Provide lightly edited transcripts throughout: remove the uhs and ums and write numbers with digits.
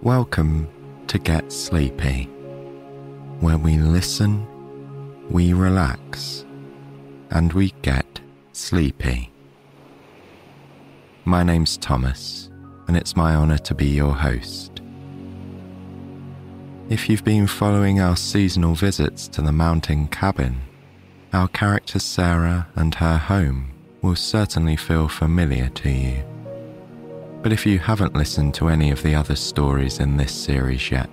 Welcome to Get Sleepy, where we listen, we relax, and we get sleepy. My name's Thomas, and it's my honour to be your host. If you've been following our seasonal visits to the mountain cabin, our character Sara and her home will certainly feel familiar to you. But if you haven't listened to any of the other stories in this series yet,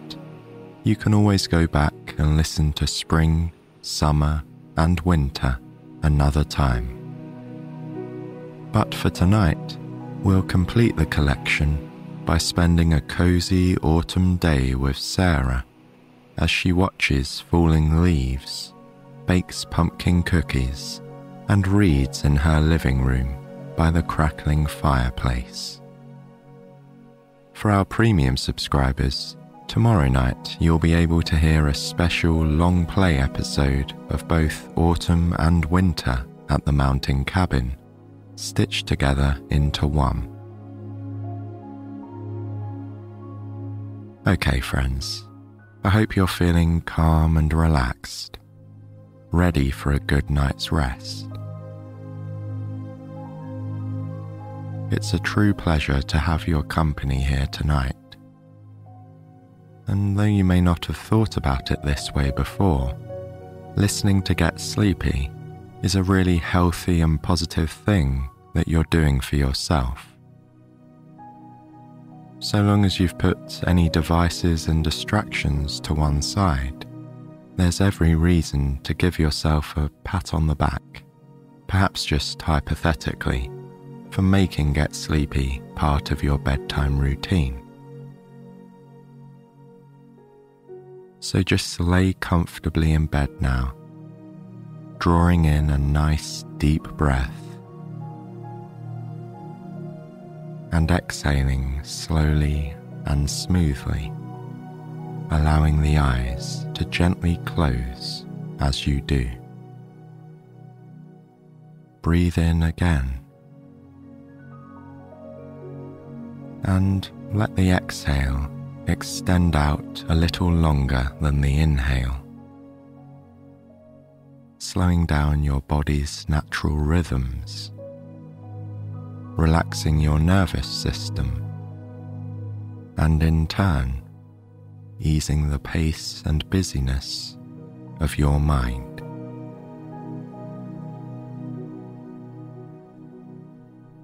you can always go back and listen to spring, summer, and winter another time. But for tonight, we'll complete the collection by spending a cozy autumn day with Sara as she watches falling leaves, bakes pumpkin cookies, and reads in her living room by the crackling fireplace. For our premium subscribers, tomorrow night you'll be able to hear a special long play episode of both autumn and winter at the mountain cabin, stitched together into one. Okay, friends, I hope you're feeling calm and relaxed, ready for a good night's rest. It's a true pleasure to have your company here tonight. And though you may not have thought about it this way before, listening to Get Sleepy is a really healthy and positive thing that you're doing for yourself. So long as you've put any devices and distractions to one side, there's every reason to give yourself a pat on the back, perhaps just hypothetically, for making Get Sleepy part of your bedtime routine. So just lay comfortably in bed now, drawing in a nice deep breath and exhaling slowly and smoothly, allowing the eyes to gently close as you do. Breathe in again, and let the exhale extend out a little longer than the inhale, slowing down your body's natural rhythms, relaxing your nervous system, and in turn, easing the pace and busyness of your mind.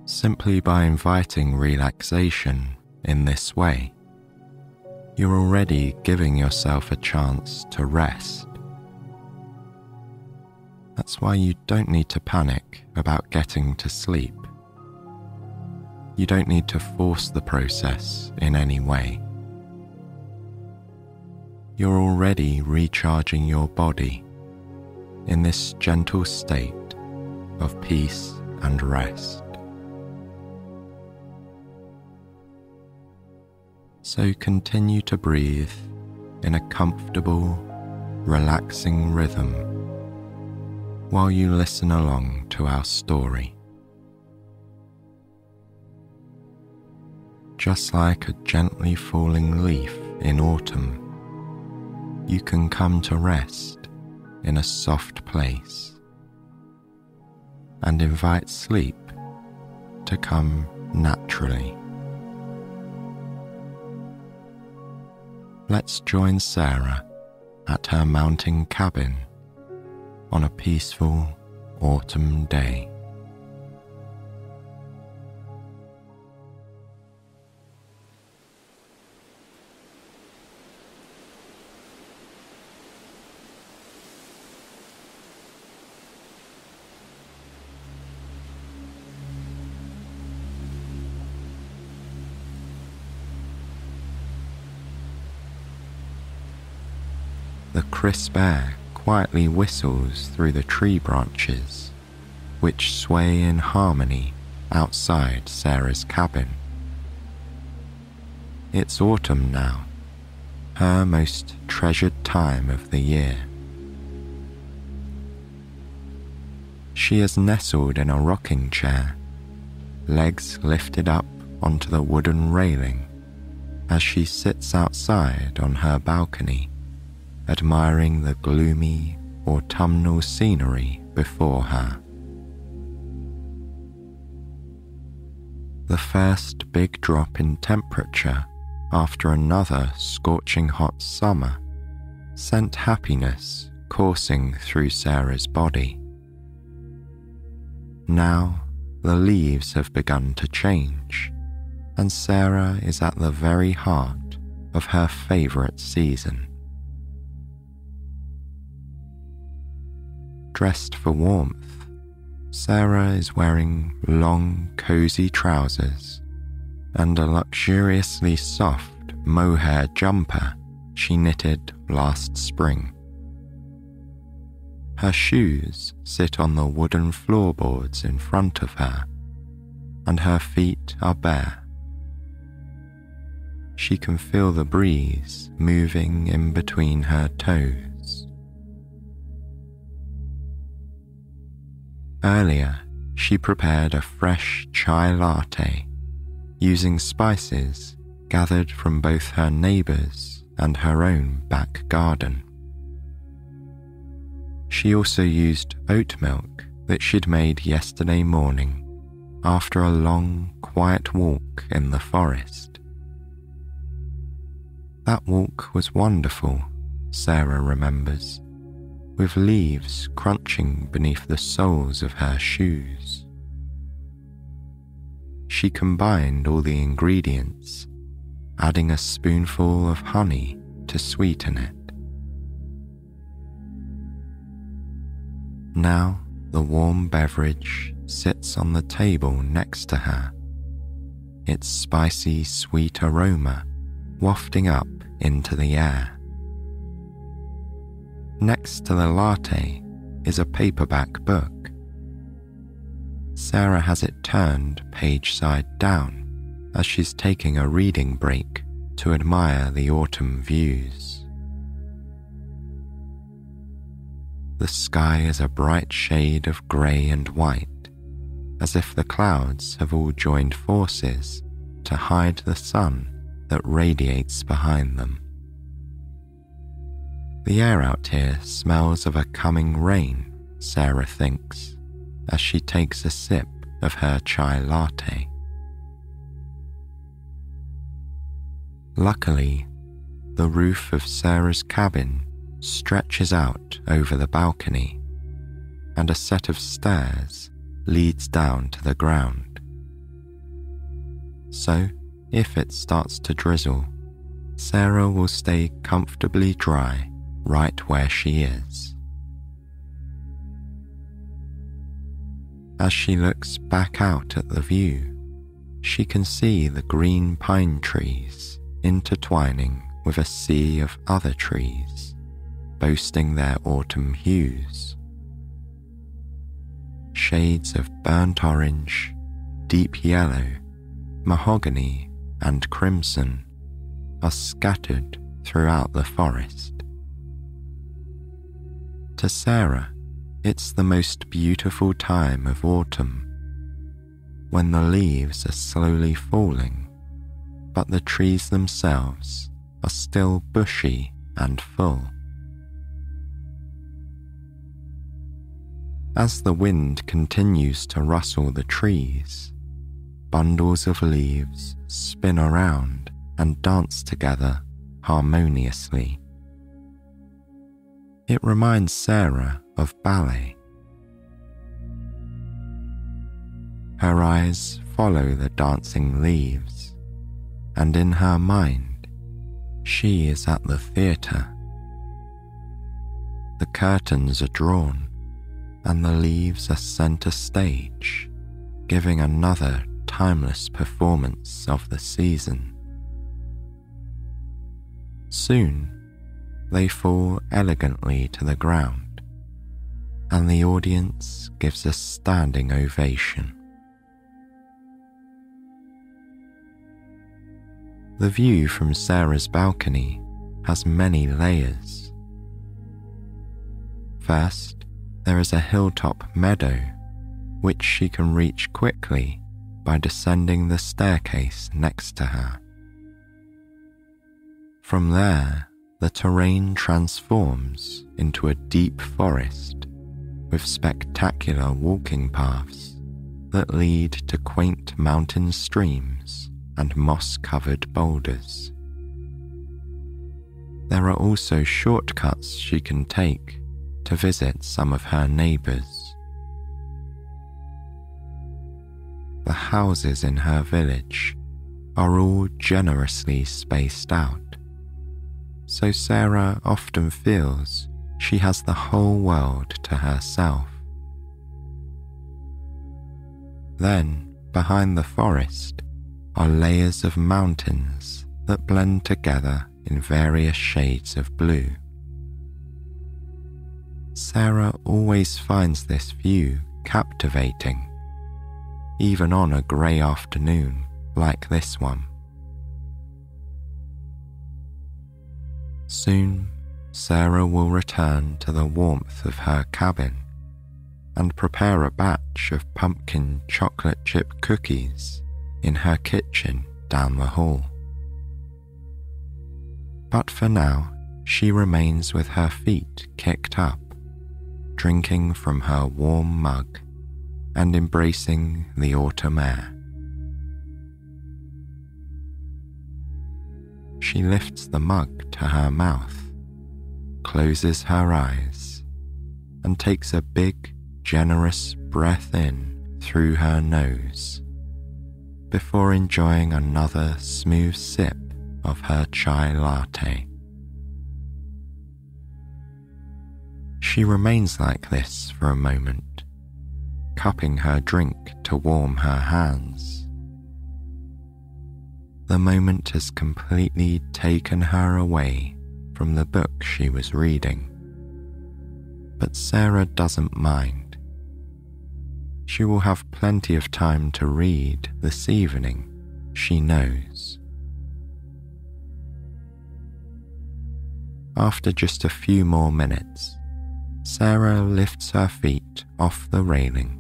Simply by inviting relaxation in this way, you're already giving yourself a chance to rest. That's why you don't need to panic about getting to sleep. You don't need to force the process in any way. You're already recharging your body in this gentle state of peace and rest. So continue to breathe in a comfortable, relaxing rhythm while you listen along to our story. Just like a gently falling leaf in autumn, you can come to rest in a soft place and invite sleep to come naturally. Let's join Sara at her mountain cabin on a peaceful autumn day. The crisp air quietly whistles through the tree branches, which sway in harmony outside Sara's cabin. It's autumn now, her most treasured time of the year. She is nestled in a rocking chair, legs lifted up onto the wooden railing, as she sits outside on her balcony, admiring the gloomy autumnal scenery before her. The first big drop in temperature after another scorching hot summer sent happiness coursing through Sara's body. Now the leaves have begun to change, and Sara is at the very heart of her favourite season. Dressed for warmth, Sara is wearing long, cosy trousers and a luxuriously soft mohair jumper she knitted last spring. Her shoes sit on the wooden floorboards in front of her, and her feet are bare. She can feel the breeze moving in between her toes. Earlier, she prepared a fresh chai latte using spices gathered from both her neighbours and her own back garden. She also used oat milk that she'd made yesterday morning after a long, quiet walk in the forest. That walk was wonderful, Sara remembers, with leaves crunching beneath the soles of her shoes. She combined all the ingredients, adding a spoonful of honey to sweeten it. Now the warm beverage sits on the table next to her, its spicy sweet aroma wafting up into the air. Next to the latte is a paperback book. Sara has it turned page side down as she's taking a reading break to admire the autumn views. The sky is a bright shade of grey and white, as if the clouds have all joined forces to hide the sun that radiates behind them. The air out here smells of a coming rain, Sara thinks, as she takes a sip of her chai latte. Luckily, the roof of Sara's cabin stretches out over the balcony, and a set of stairs leads down to the ground. So, if it starts to drizzle, Sara will stay comfortably dry right where she is. As she looks back out at the view, she can see the green pine trees intertwining with a sea of other trees, boasting their autumn hues. Shades of burnt orange, deep yellow, mahogany, and crimson are scattered throughout the forest. To Sara, it's the most beautiful time of autumn, when the leaves are slowly falling, but the trees themselves are still bushy and full. As the wind continues to rustle the trees, bundles of leaves spin around and dance together harmoniously. It reminds Sara of ballet. Her eyes follow the dancing leaves, and in her mind, she is at the theatre. The curtains are drawn, and the leaves are centre stage, giving another timeless performance of the season. Soon, they fall elegantly to the ground, and the audience gives a standing ovation. The view from Sara's balcony has many layers. First, there is a hilltop meadow, which she can reach quickly by descending the staircase next to her. From there, the terrain transforms into a deep forest with spectacular walking paths that lead to quaint mountain streams and moss-covered boulders. There are also shortcuts she can take to visit some of her neighbours. The houses in her village are all generously spaced out, so Sara often feels she has the whole world to herself. Then, behind the forest, are layers of mountains that blend together in various shades of blue. Sara always finds this view captivating, even on a grey afternoon like this one. Soon, Sara will return to the warmth of her cabin and prepare a batch of pumpkin chocolate chip cookies in her kitchen down the hall. But for now, she remains with her feet kicked up, drinking from her warm mug and embracing the autumn air. She lifts the mug to her mouth, closes her eyes, and takes a big, generous breath in through her nose before enjoying another smooth sip of her chai latte. She remains like this for a moment, cupping her drink to warm her hands. The moment has completely taken her away from the book she was reading, but Sara doesn't mind. She will have plenty of time to read this evening, she knows. After just a few more minutes, Sara lifts her feet off the railing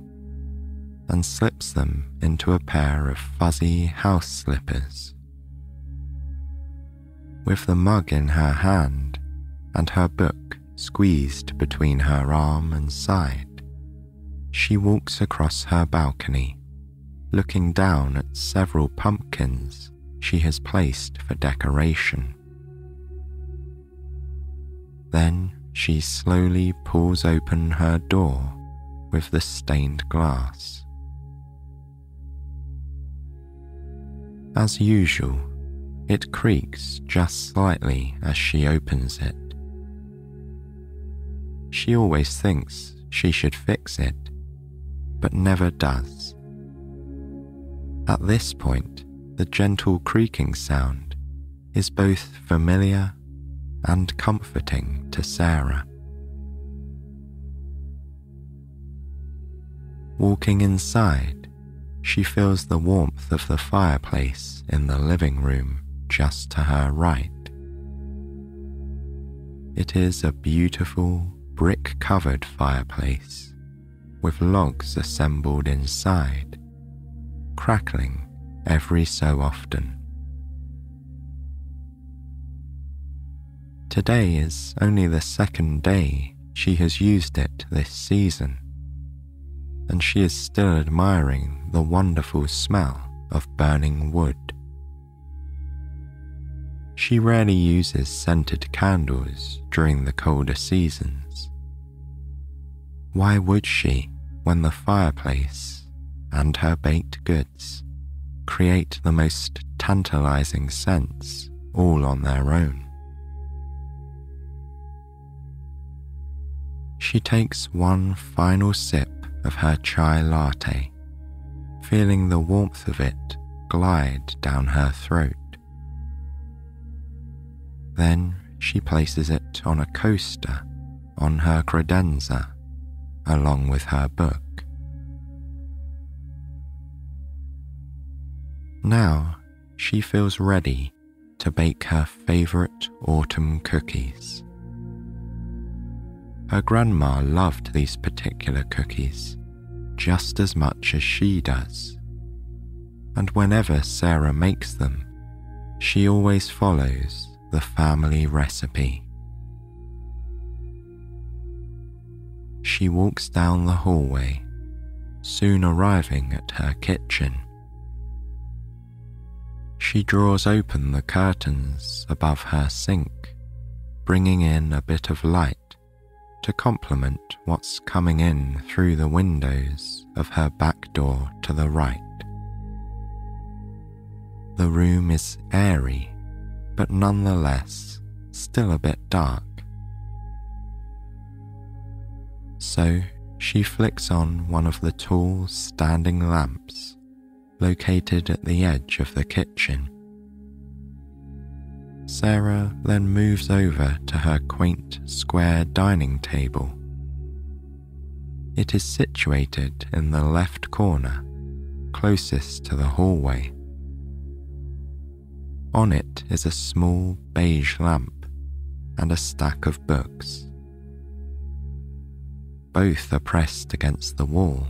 and slips them into a pair of fuzzy house slippers. With the mug in her hand and her book squeezed between her arm and side, she walks across her balcony, looking down at several pumpkins she has placed for decoration. Then she slowly pulls open her door with the stained glass. As usual, it creaks just slightly as she opens it. She always thinks she should fix it, but never does. At this point, the gentle creaking sound is both familiar and comforting to Sara. Walking inside, she feels the warmth of the fireplace in the living room just to her right. It is a beautiful brick-covered fireplace with logs assembled inside, crackling every so often. Today is only the second day she has used it this season, and she is still admiring the wonderful smell of burning wood. She rarely uses scented candles during the colder seasons. Why would she when the fireplace and her baked goods create the most tantalizing scents all on their own? She takes one final sip of her chai latte, feeling the warmth of it glide down her throat. Then she places it on a coaster on her credenza, along with her book. Now she feels ready to bake her favorite autumn cookies. Her grandma loved these particular cookies just as much as she does, and whenever Sara makes them, she always follows the family recipe. She walks down the hallway, soon arriving at her kitchen. She draws open the curtains above her sink, bringing in a bit of light to complement what's coming in through the windows of her back door to the right. The room is airy, but nonetheless still a bit dark. So she flicks on one of the tall standing lamps located at the edge of the kitchen. Sara then moves over to her quaint square dining table. It is situated in the left corner, closest to the hallway. On it is a small beige lamp and a stack of books. Both are pressed against the wall,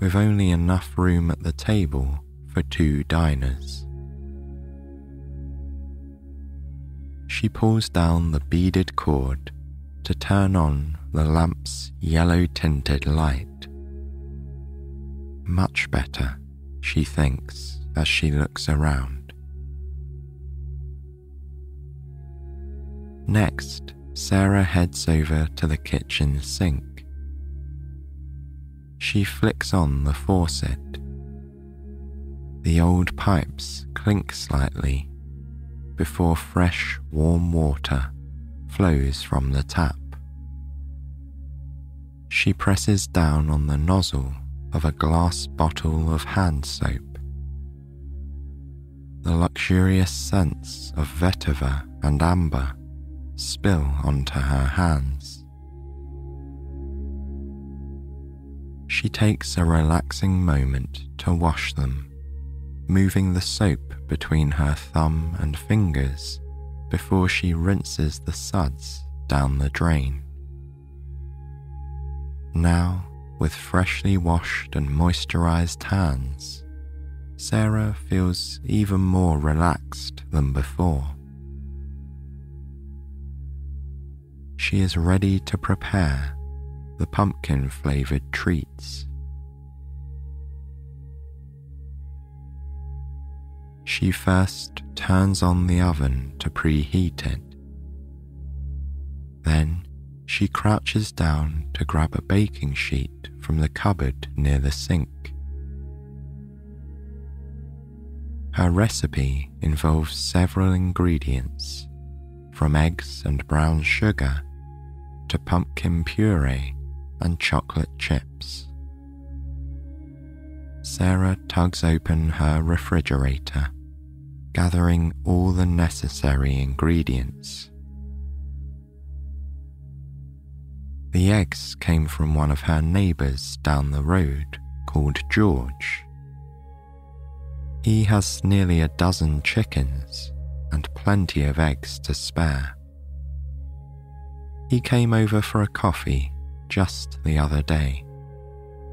with only enough room at the table for 2 diners. She pulls down the beaded cord to turn on the lamp's yellow-tinted light. Much better, she thinks as she looks around. Next, Sara heads over to the kitchen sink. She flicks on the faucet. The old pipes clink slightly before fresh, warm water flows from the tap. She presses down on the nozzle of a glass bottle of hand soap. The luxurious scents of vetiver and amber spill onto her hands. She takes a relaxing moment to wash them, moving the soap between her thumb and fingers before she rinses the suds down the drain. Now, with freshly washed and moisturized hands, Sara feels even more relaxed than before. She is ready to prepare the pumpkin-flavored treats. She first turns on the oven to preheat it. Then she crouches down to grab a baking sheet from the cupboard near the sink. Her recipe involves several ingredients, from eggs and brown sugar to pumpkin puree and chocolate chips. Sara tugs open her refrigerator, gathering all the necessary ingredients. The eggs came from one of her neighbours down the road called George. He has nearly a dozen chickens and plenty of eggs to spare. He came over for a coffee just the other day,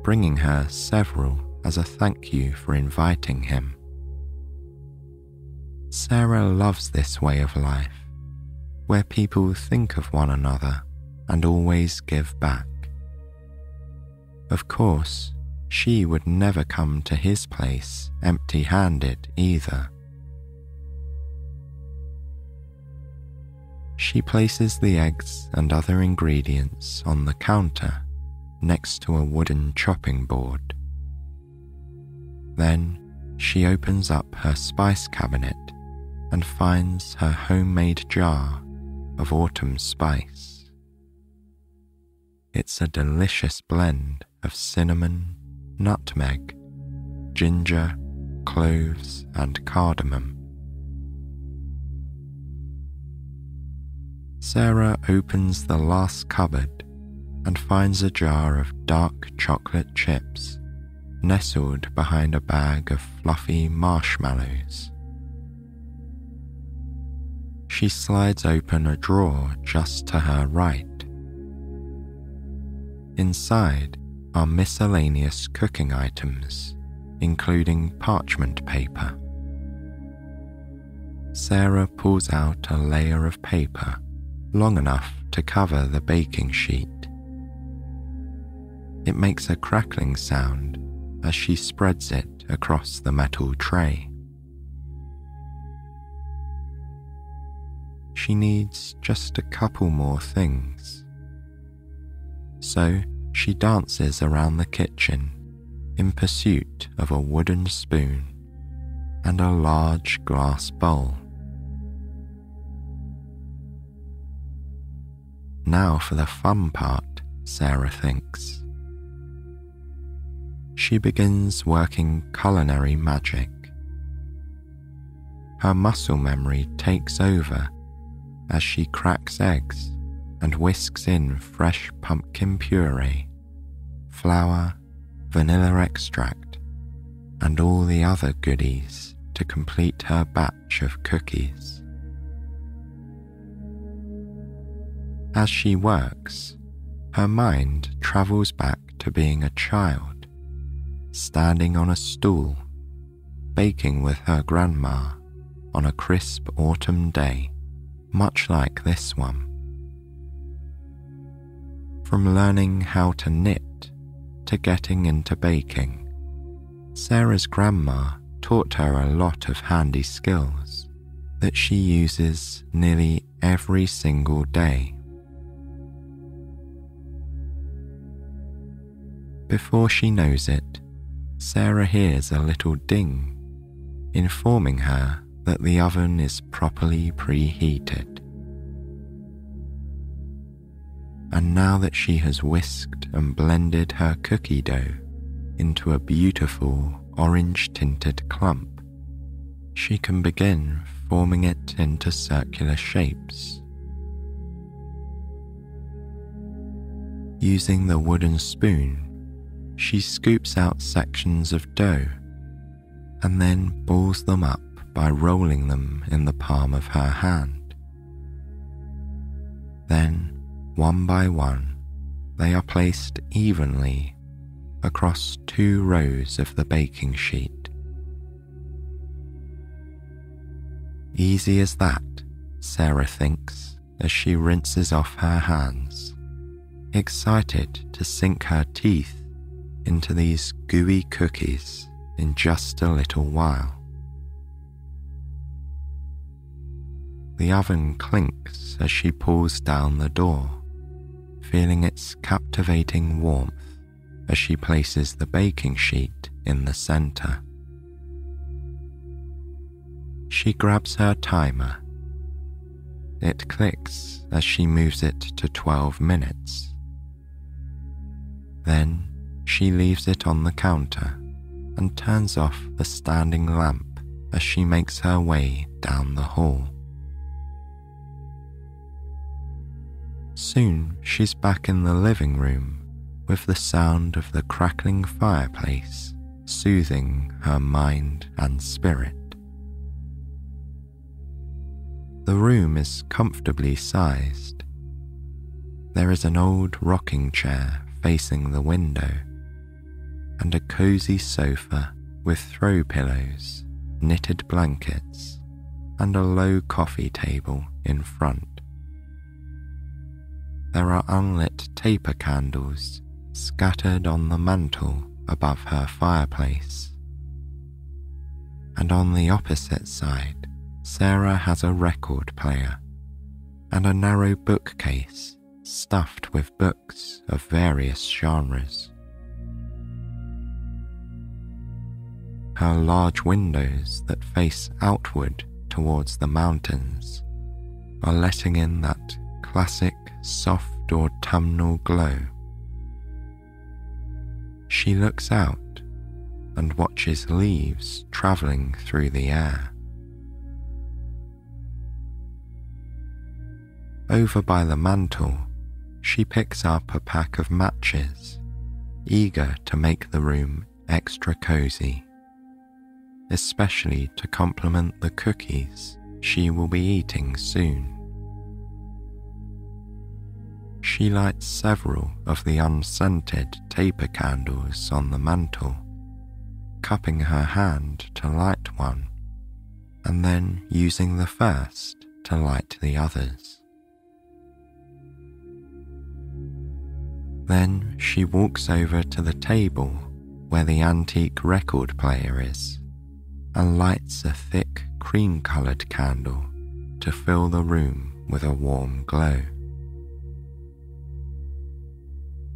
bringing her several as a thank you for inviting him. Sara loves this way of life, where people think of one another and always give back. Of course, she would never come to his place empty-handed either. She places the eggs and other ingredients on the counter next to a wooden chopping board. Then she opens up her spice cabinet and finds her homemade jar of autumn spice. It's a delicious blend of cinnamon, nutmeg, ginger, cloves, and cardamom. Sara opens the last cupboard and finds a jar of dark chocolate chips nestled behind a bag of fluffy marshmallows. She slides open a drawer just to her right. Inside are miscellaneous cooking items, including parchment paper. Sara pulls out a layer of paper long enough to cover the baking sheet. It makes a crackling sound as she spreads it across the metal tray. She needs just a couple more things. So she dances around the kitchen in pursuit of a wooden spoon and a large glass bowl. Now for the fun part, Sara thinks. She begins working culinary magic. Her muscle memory takes over as she cracks eggs and whisks in fresh pumpkin puree, flour, vanilla extract, and all the other goodies to complete her batch of cookies. As she works, her mind travels back to being a child, standing on a stool, baking with her grandma on a crisp autumn day, much like this one. From learning how to knit to getting into baking, Sara's grandma taught her a lot of handy skills that she uses nearly every single day. Before she knows it, Sara hears a little ding, informing her that the oven is properly preheated. And now that she has whisked and blended her cookie dough into a beautiful orange-tinted clump, she can begin forming it into circular shapes. Using the wooden spoon, she scoops out sections of dough and then balls them up by rolling them in the palm of her hand. Then, one by one, they are placed evenly across 2 rows of the baking sheet. Easy as that, Sara thinks as she rinses off her hands, excited to sink her teeth into these gooey cookies in just a little while. The oven clinks as she pulls down the door, feeling its captivating warmth as she places the baking sheet in the center. She grabs her timer. It clicks as she moves it to 12 minutes. Then she leaves it on the counter and turns off the standing lamp as she makes her way down the hall. Soon she's back in the living room with the sound of the crackling fireplace soothing her mind and spirit. The room is comfortably sized. There is an old rocking chair facing the window and a cozy sofa with throw pillows, knitted blankets, and a low coffee table in front. There are unlit taper candles scattered on the mantel above her fireplace. And on the opposite side, Sara has a record player and a narrow bookcase stuffed with books of various genres. Her large windows that face outward towards the mountains are letting in that classic soft autumnal glow. She looks out and watches leaves travelling through the air. Over by the mantel, she picks up a pack of matches, eager to make the room extra cozy, especially to complement the cookies she will be eating soon. She lights several of the unscented taper candles on the mantel, cupping her hand to light one and then using the first to light the others. Then she walks over to the table where the antique record player is and lights a thick cream-coloured candle to fill the room with a warm glow.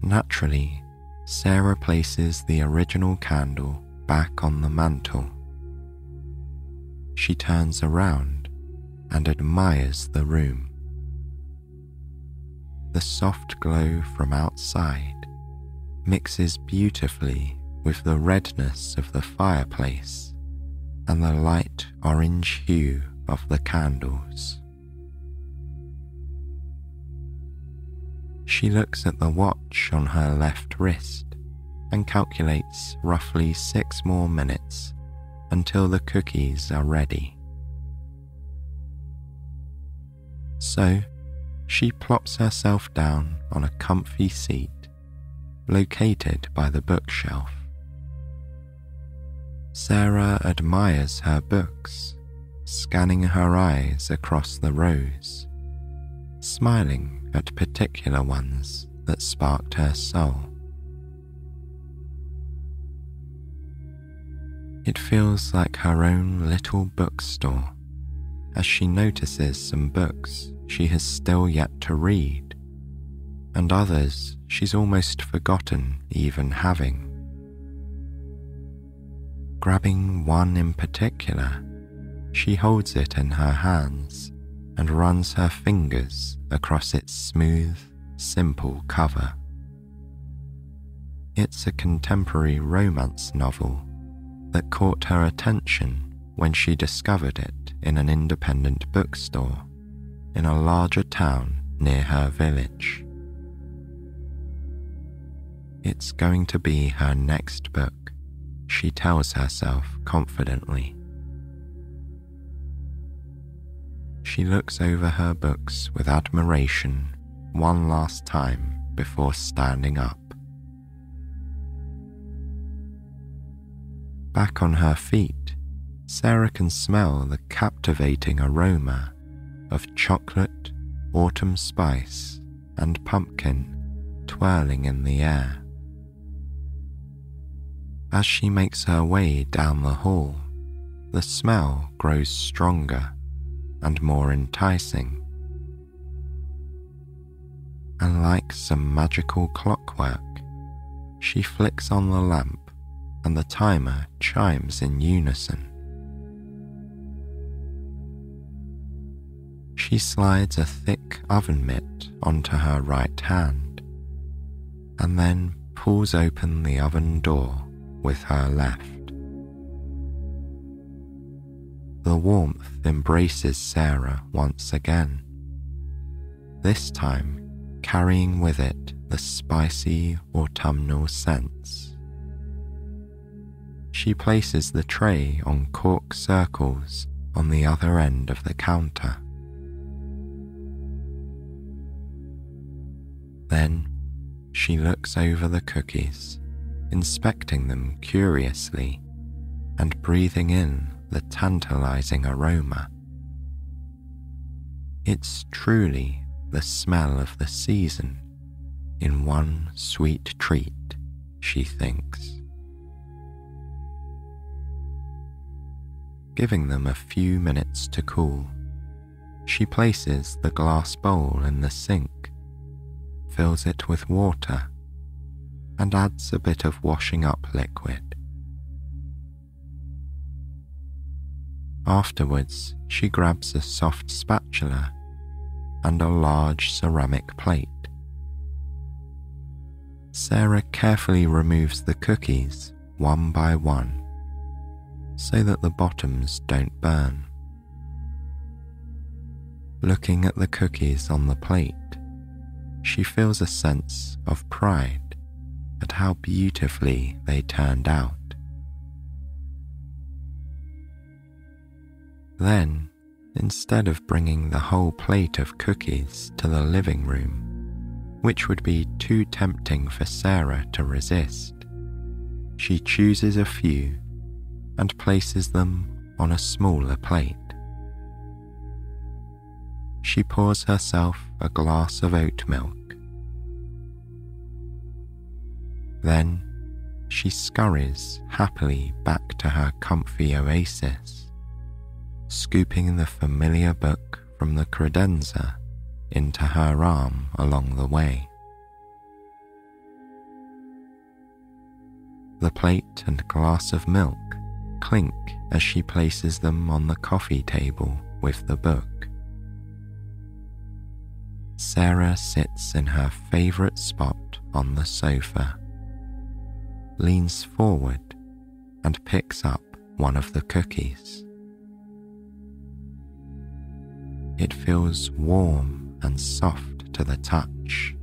Naturally, Sara places the original candle back on the mantel. She turns around and admires the room. The soft glow from outside mixes beautifully with the redness of the fireplace and the light orange hue of the candles. She looks at the watch on her left wrist and calculates roughly 6 more minutes until the cookies are ready. So, she plops herself down on a comfy seat located by the bookshelf. Sara admires her books, scanning her eyes across the rows, smiling at particular ones that sparked her soul. It feels like her own little bookstore as she notices some books she has still yet to read, and others she's almost forgotten even having. Grabbing one in particular, she holds it in her hands and runs her fingers across its smooth, simple cover. It's a contemporary romance novel that caught her attention when she discovered it in an independent bookstore in a larger town near her village. It's going to be her next book, she tells herself confidently. She looks over her books with admiration one last time before standing up. Back on her feet, Sara can smell the captivating aroma of chocolate, autumn spice, and pumpkin twirling in the air. As she makes her way down the hall, the smell grows stronger and more enticing. And like some magical clockwork, she flicks on the lamp and the timer chimes in unison. She slides a thick oven mitt onto her right hand and then pulls open the oven door with her left. The warmth embraces Sara once again, this time carrying with it the spicy autumnal scents. She places the tray on cork circles on the other end of the counter. Then she looks over the cookies, inspecting them curiously and breathing in the tantalizing aroma. It's truly the smell of the season in one sweet treat, she thinks. Giving them a few minutes to cool, she places the glass bowl in the sink, fills it with water, and adds a bit of washing up liquid. Afterwards, she grabs a soft spatula and a large ceramic plate. Sara carefully removes the cookies one by one so that the bottoms don't burn. Looking at the cookies on the plate, she feels a sense of pride at how beautifully they turned out. Then, instead of bringing the whole plate of cookies to the living room, which would be too tempting for Sara to resist, she chooses a few and places them on a smaller plate. she pours herself a glass of oat milk. Then she scurries happily back to her comfy oasis, scooping the familiar book from the credenza into her arm along the way. The plate and glass of milk clink as she places them on the coffee table with the book. Sara sits in her favourite spot on the sofa, leans forward and picks up one of the cookies. It feels warm and soft to the touch,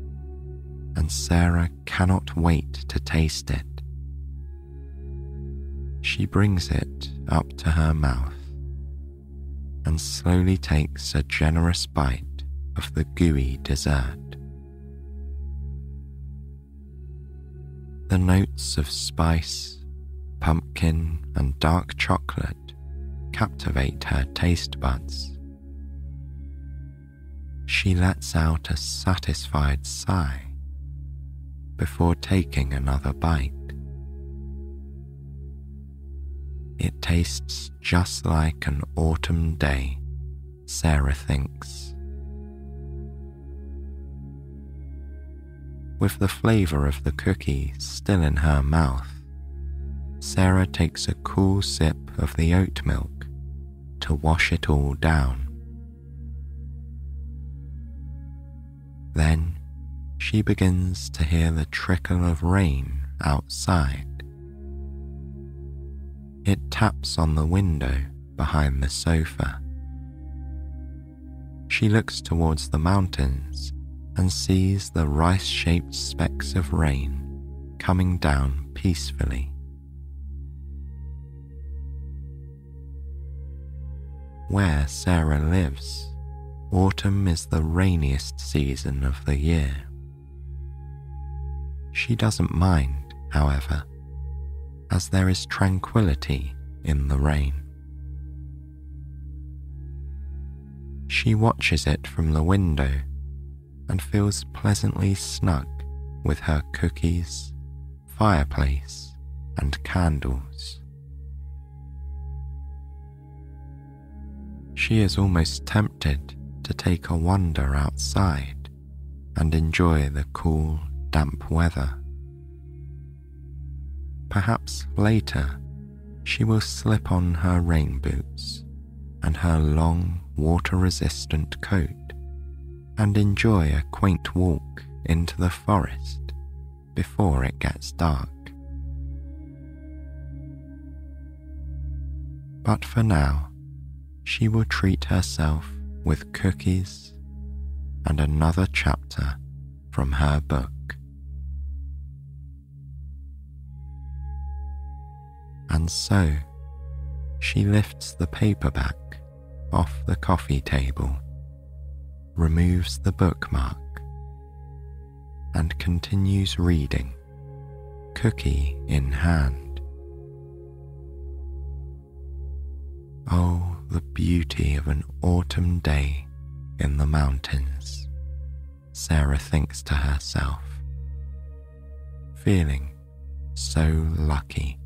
and Sara cannot wait to taste it. She brings it up to her mouth and slowly takes a generous bite of the gooey dessert. The notes of spice, pumpkin, and dark chocolate captivate her taste buds. She lets out a satisfied sigh before taking another bite. It tastes just like an autumn day, Sara thinks. With the flavour of the cookie still in her mouth, Sara takes a cool sip of the oat milk to wash it all down. Then she begins to hear the trickle of rain outside. It taps on the window behind the sofa. She looks towards the mountains and sees the rice-shaped specks of rain coming down peacefully. Where Sara lives, autumn is the rainiest season of the year. She doesn't mind, however, as there is tranquility in the rain. She watches it from the window and feels pleasantly snug with her cookies, fireplace, and candles. She is almost tempted to take a wander outside and enjoy the cool, damp weather. Perhaps later she will slip on her rain boots and her long, water-resistant coat and enjoy a quaint walk into the forest before it gets dark. But for now, she will treat herself with cookies and another chapter from her book. And so, she lifts the paperback off the coffee table, removes the bookmark, and continues reading, cookie in hand. Oh, the beauty of an autumn day in the mountains, Sara thinks to herself, feeling so lucky.